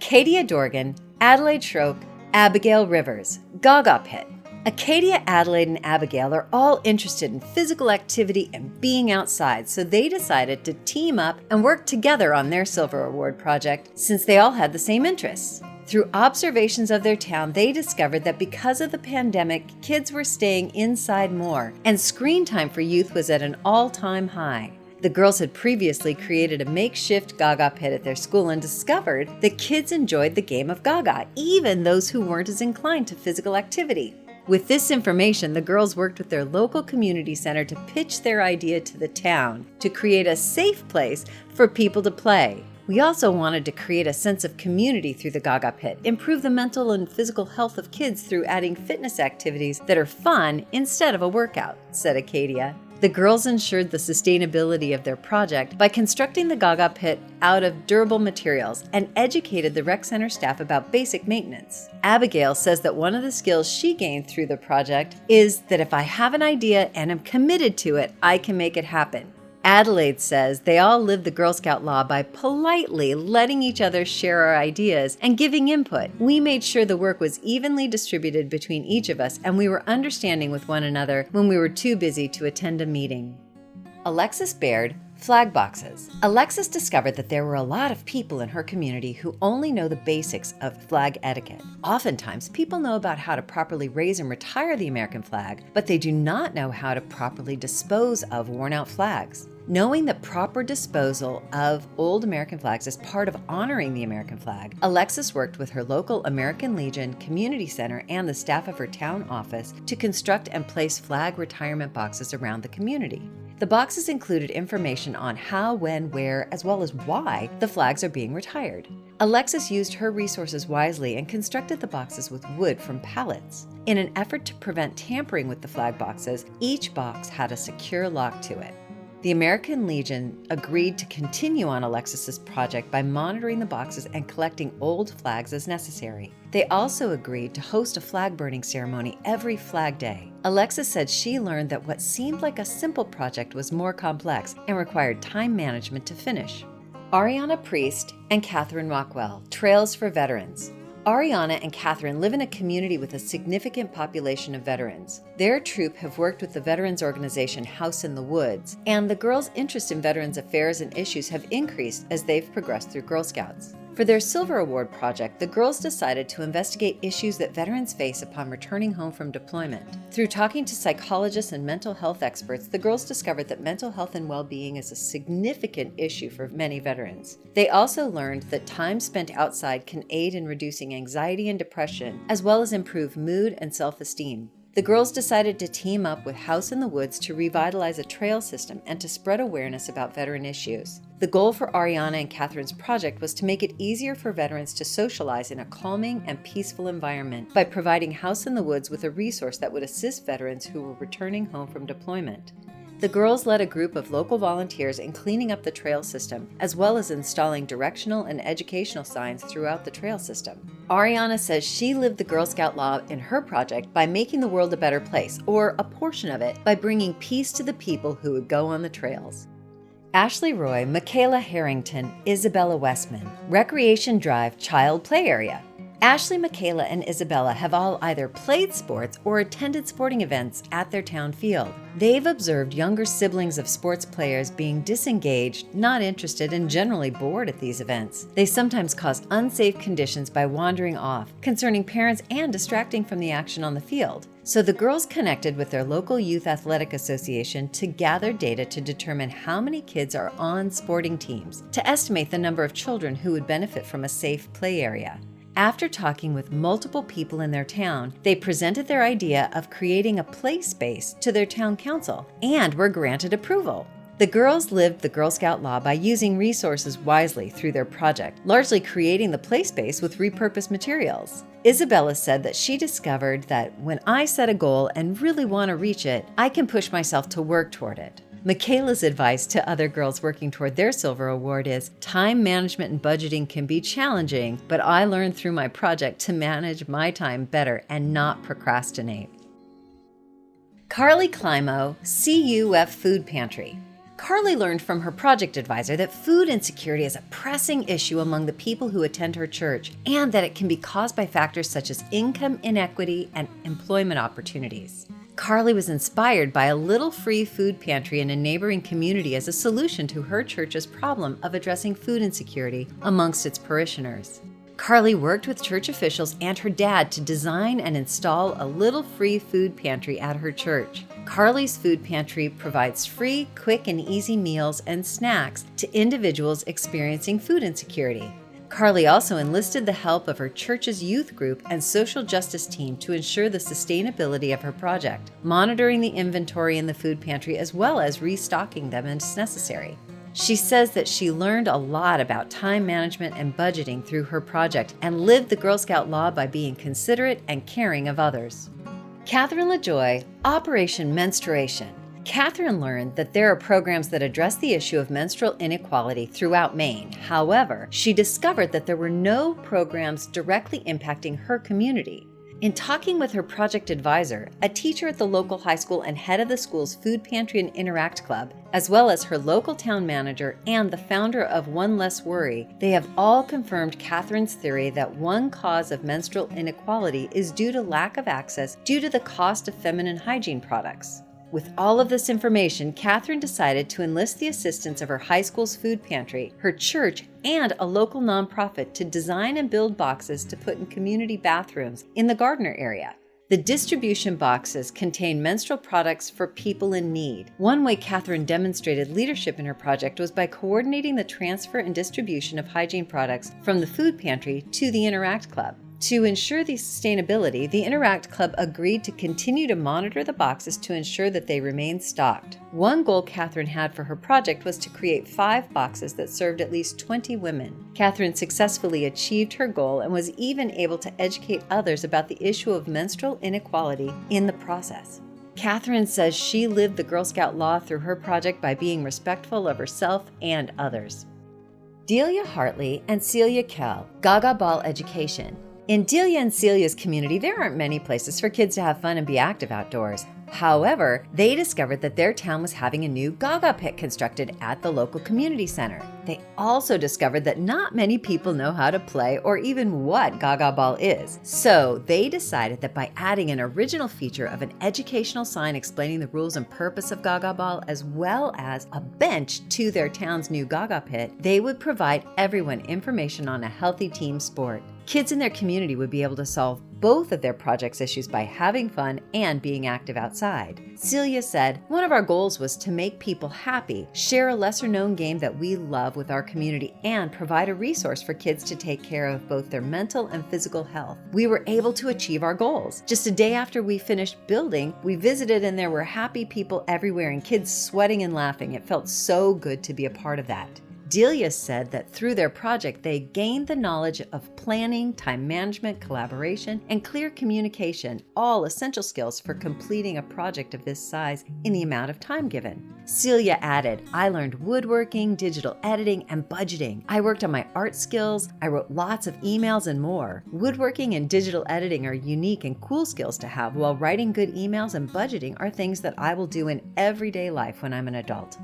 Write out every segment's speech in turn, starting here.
Acadia Dorgan, Adelaide Schrock, Abigail Rivers, Gaga Pit. Acadia, Adelaide, and Abigail are all interested in physical activity and being outside, so they decided to team up and work together on their Silver Award project since they all had the same interests. Through observations of their town, they discovered that because of the pandemic, kids were staying inside more, and screen time for youth was at an all-time high. The girls had previously created a makeshift Gaga pit at their school and discovered that kids enjoyed the game of Gaga, even those who weren't as inclined to physical activity. With this information, the girls worked with their local community center to pitch their idea to the town to create a safe place for people to play. We also wanted to create a sense of community through the Gaga Pit, improve the mental and physical health of kids through adding fitness activities that are fun instead of a workout, said Acadia. The girls ensured the sustainability of their project by constructing the Gaga Pit out of durable materials and educated the rec center staff about basic maintenance. Abigail says that one of the skills she gained through the project is that if I have an idea and am committed to it, I can make it happen. Adelaide says they all live the Girl Scout law by politely letting each other share our ideas and giving input. We made sure the work was evenly distributed between each of us, and we were understanding with one another when we were too busy to attend a meeting. Alexis Baird, flag boxes. Alexis discovered that there were a lot of people in her community who only know the basics of flag etiquette. Oftentimes, people know about how to properly raise and retire the American flag, but they do not know how to properly dispose of worn-out flags. Knowing that proper disposal of old American flags is part of honoring the American flag, Alexis worked with her local American Legion Community Center and the staff of her town office to construct and place flag retirement boxes around the community. The boxes included information on how, when, where, as well as why the flags are being retired. Alexis used her resources wisely and constructed the boxes with wood from pallets. In an effort to prevent tampering with the flag boxes, each box had a secure lock to it. The American Legion agreed to continue on Alexis's project by monitoring the boxes and collecting old flags as necessary. They also agreed to host a flag burning ceremony every Flag Day. Alexis said she learned that what seemed like a simple project was more complex and required time management to finish. Ariana Priest and Catherine Rockwell, Trails for Veterans. Ariana and Catherine live in a community with a significant population of veterans. Their troop have worked with the veterans organization House in the Woods, and the girls' interest in veterans affairs and issues have increased as they've progressed through Girl Scouts. For their Silver Award project, the girls decided to investigate issues that veterans face upon returning home from deployment. Through talking to psychologists and mental health experts, the girls discovered that mental health and well-being is a significant issue for many veterans. They also learned that time spent outside can aid in reducing anxiety and depression, as well as improve mood and self-esteem. The girls decided to team up with House in the Woods to revitalize a trail system and to spread awareness about veteran issues. The goal for Ariana and Catherine's project was to make it easier for veterans to socialize in a calming and peaceful environment by providing House in the Woods with a resource that would assist veterans who were returning home from deployment. The girls led a group of local volunteers in cleaning up the trail system, as well as installing directional and educational signs throughout the trail system. Ariana says she lived the Girl Scout law in her project by making the world a better place, or a portion of it by bringing peace to the people who would go on the trails. Ashley Roy, Michaela Harrington, Isabella Westman, Recreation Drive Child Play Area. Ashley, Michaela, and Isabella have all either played sports or attended sporting events at their town field. They've observed younger siblings of sports players being disengaged, not interested, and generally bored at these events. They sometimes cause unsafe conditions by wandering off, concerning parents and distracting from the action on the field. So the girls connected with their local youth athletic association to gather data to determine how many kids are on sporting teams, to estimate the number of children who would benefit from a safe play area. After talking with multiple people in their town, they presented their idea of creating a play space to their town council and were granted approval. The girls lived the Girl Scout law by using resources wisely through their project, largely creating the play space with repurposed materials. Isabella said that she discovered that when I set a goal and really want to reach it, I can push myself to work toward it. Michaela's advice to other girls working toward their Silver Award is, time management and budgeting can be challenging, but I learned through my project to manage my time better and not procrastinate. Carly Climo, CUF Food Pantry. Carly learned from her project advisor that food insecurity is a pressing issue among the people who attend her church, and that it can be caused by factors such as income inequity and employment opportunities. Carly was inspired by a little free food pantry in a neighboring community as a solution to her church's problem of addressing food insecurity amongst its parishioners. Carly worked with church officials and her dad to design and install a little free food pantry at her church. Carly's food pantry provides free, quick, and easy meals and snacks to individuals experiencing food insecurity. Carly also enlisted the help of her church's youth group and social justice team to ensure the sustainability of her project, monitoring the inventory in the food pantry as well as restocking them as necessary. She says that she learned a lot about time management and budgeting through her project and lived the Girl Scout law by being considerate and caring of others. Catherine LaJoy, Operation Menstruation. Catherine learned that there are programs that address the issue of menstrual inequality throughout Maine. However, she discovered that there were no programs directly impacting her community. In talking with her project advisor, a teacher at the local high school and head of the school's Food Pantry and Interact Club, as well as her local town manager and the founder of One Less Worry, they have all confirmed Catherine's theory that one cause of menstrual inequality is due to lack of access due to the cost of feminine hygiene products. With all of this information, Catherine decided to enlist the assistance of her high school's food pantry, her church, and a local nonprofit to design and build boxes to put in community bathrooms in the Gardner area. The distribution boxes contain menstrual products for people in need. One way Catherine demonstrated leadership in her project was by coordinating the transfer and distribution of hygiene products from the food pantry to the Interact Club. To ensure the sustainability, the Interact Club agreed to continue to monitor the boxes to ensure that they remain stocked. One goal Catherine had for her project was to create 5 boxes that served at least 20 women. Catherine successfully achieved her goal and was even able to educate others about the issue of menstrual inequality in the process. Catherine says she lived the Girl Scout law through her project by being respectful of herself and others. Delia Hartley and Celia Kell, Gaga Ball Education. In Delia and Celia's community, there aren't many places for kids to have fun and be active outdoors. However, they discovered that their town was having a new Gaga pit constructed at the local community center. They also discovered that not many people know how to play or even what Gaga Ball is. So they decided that by adding an original feature of an educational sign explaining the rules and purpose of Gaga Ball, as well as a bench to their town's new Gaga pit, they would provide everyone information on a healthy team sport. Kids in their community would be able to solve both of their project's issues by having fun and being active outside. Celia said, "One of our goals was to make people happy, share a lesser-known game that we love with our community, and provide a resource for kids to take care of both their mental and physical health. We were able to achieve our goals. Just a day after we finished building, we visited and there were happy people everywhere and kids sweating and laughing. It felt so good to be a part of that." Delia said that through their project, they gained the knowledge of planning, time management, collaboration, and clear communication, all essential skills for completing a project of this size in the amount of time given. Celia added, "I learned woodworking, digital editing, and budgeting. I worked on my art skills. I wrote lots of emails and more. Woodworking and digital editing are unique and cool skills to have, while writing good emails and budgeting are things that I will do in everyday life when I'm an adult."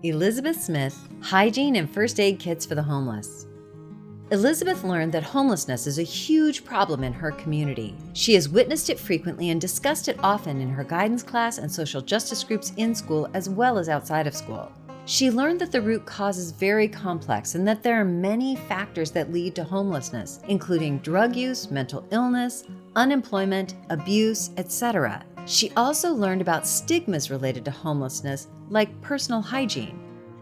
Elizabeth Smith, Hygiene and First Aid Kits for the Homeless. Elizabeth learned that homelessness is a huge problem in her community. She has witnessed it frequently and discussed it often in her guidance class and social justice groups in school as well as outside of school. She learned that the root cause is very complex and that there are many factors that lead to homelessness, including drug use, mental illness, unemployment, abuse, etc. She also learned about stigmas related to homelessness, like personal hygiene.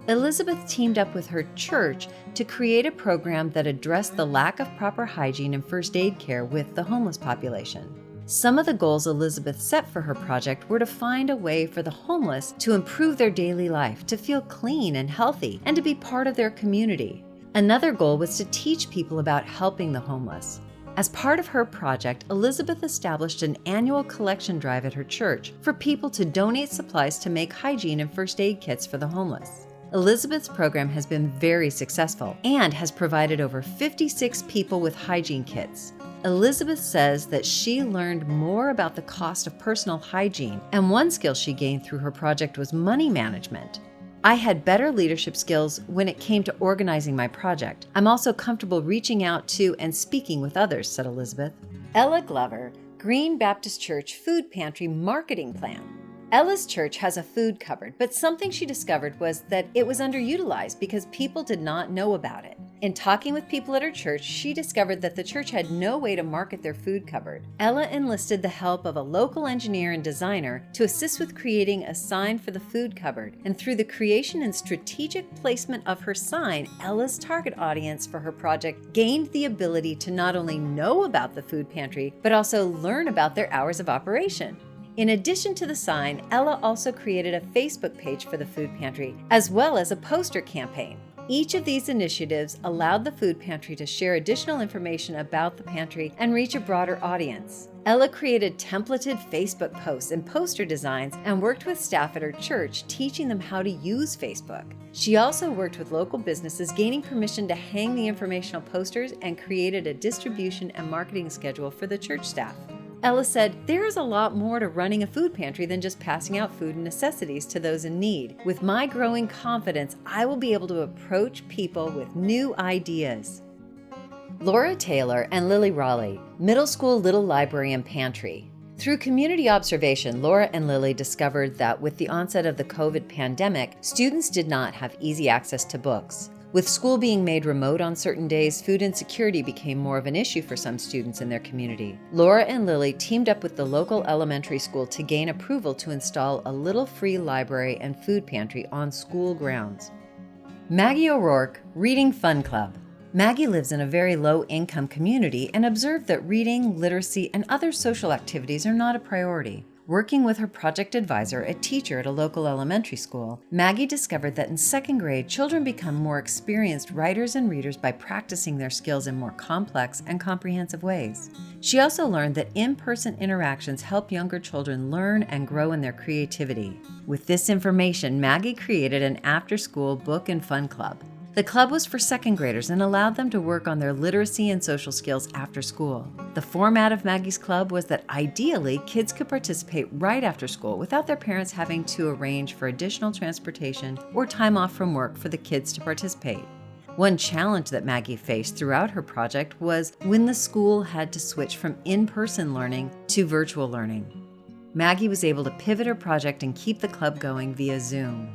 Elizabeth teamed up with her church to create a program that addressed the lack of proper hygiene and first aid care with the homeless population. Some of the goals Elizabeth set for her project were to find a way for the homeless to improve their daily life, to feel clean and healthy, and to be part of their community. Another goal was to teach people about helping the homeless. As part of her project, Elizabeth established an annual collection drive at her church for people to donate supplies to make hygiene and first aid kits for the homeless. Elizabeth's program has been very successful and has provided over 56 people with hygiene kits. Elizabeth says that she learned more about the cost of personal hygiene, and one skill she gained through her project was money management. I had better leadership skills when it came to organizing my project. I'm also comfortable reaching out to and speaking with others, said Elizabeth. Ella Glover, Green Baptist Church Food Pantry Marketing Plan. Ella's church has a food cupboard, but something she discovered was that it was underutilized because people did not know about it. In talking with people at her church, she discovered that the church had no way to market their food cupboard. Ella enlisted the help of a local engineer and designer to assist with creating a sign for the food cupboard, and through the creation and strategic placement of her sign, Ella's target audience for her project gained the ability to not only know about the food pantry, but also learn about their hours of operation. In addition to the sign, Ella also created a Facebook page for the food pantry, as well as a poster campaign. Each of these initiatives allowed the food pantry to share additional information about the pantry and reach a broader audience. Ella created templated Facebook posts and poster designs and worked with staff at her church, teaching them how to use Facebook. She also worked with local businesses, gaining permission to hang the informational posters, and created a distribution and marketing schedule for the church staff. Ella said, "There is a lot more to running a food pantry than just passing out food and necessities to those in need. With my growing confidence, I will be able to approach people with new ideas." Laura Taylor and Lily Raleigh, Middle School Little Library and Pantry. Through community observation, Laura and Lily discovered that with the onset of the COVID pandemic, students did not have easy access to books. With school being made remote on certain days, food insecurity became more of an issue for some students in their community. Laura and Lily teamed up with the local elementary school to gain approval to install a little free library and food pantry on school grounds. Maggie O'Rourke, Reading Fun Club. Maggie lives in a very low-income community and observed that reading, literacy, and other social activities are not a priority. Working with her project advisor, a teacher at a local elementary school, Maggie discovered that in second grade, children become more experienced writers and readers by practicing their skills in more complex and comprehensive ways. She also learned that in-person interactions help younger children learn and grow in their creativity. With this information, Maggie created an after-school book and fun club. The club was for second graders and allowed them to work on their literacy and social skills after school. The format of Maggie's club was that ideally, kids could participate right after school without their parents having to arrange for additional transportation or time off from work for the kids to participate. One challenge that Maggie faced throughout her project was when the school had to switch from in-person learning to virtual learning. Maggie was able to pivot her project and keep the club going via Zoom.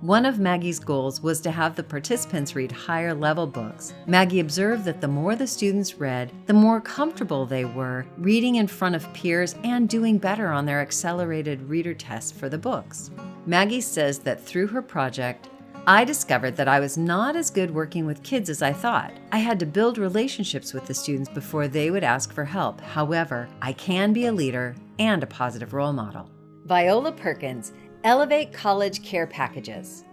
One of Maggie's goals was to have the participants read higher level books. Maggie observed that the more the students read, the more comfortable they were reading in front of peers and doing better on their accelerated reader tests for the books. Maggie says that through her project, I discovered that I was not as good working with kids as I thought. I had to build relationships with the students before they would ask for help. However, I can be a leader and a positive role model. Viola Perkins, Elevate College Care Packages.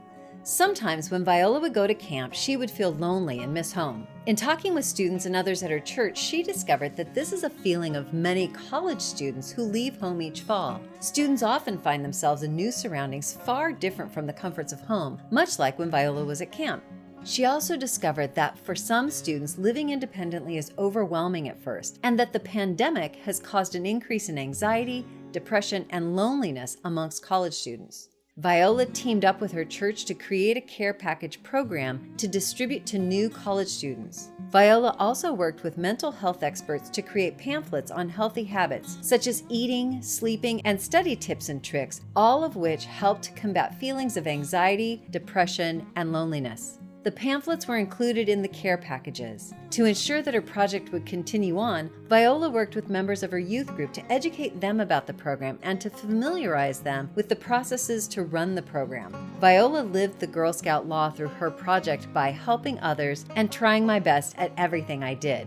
Sometimes when Viola would go to camp, she would feel lonely and miss home. In talking with students and others at her church, she discovered that this is a feeling of many college students who leave home each fall. Students often find themselves in new surroundings far different from the comforts of home, much like when Viola was at camp. She also discovered that for some students, living independently is overwhelming at first, and that the pandemic has caused an increase in anxiety, depression, and loneliness amongst college students. Viola teamed up with her church to create a care package program to distribute to new college students. Viola also worked with mental health experts to create pamphlets on healthy habits, such as eating, sleeping, and study tips and tricks, all of which helped combat feelings of anxiety, depression, and loneliness. The pamphlets were included in the care packages. To ensure that her project would continue on, Viola worked with members of her youth group to educate them about the program and to familiarize them with the processes to run the program. Viola lived the Girl Scout law through her project by helping others and trying my best at everything I did.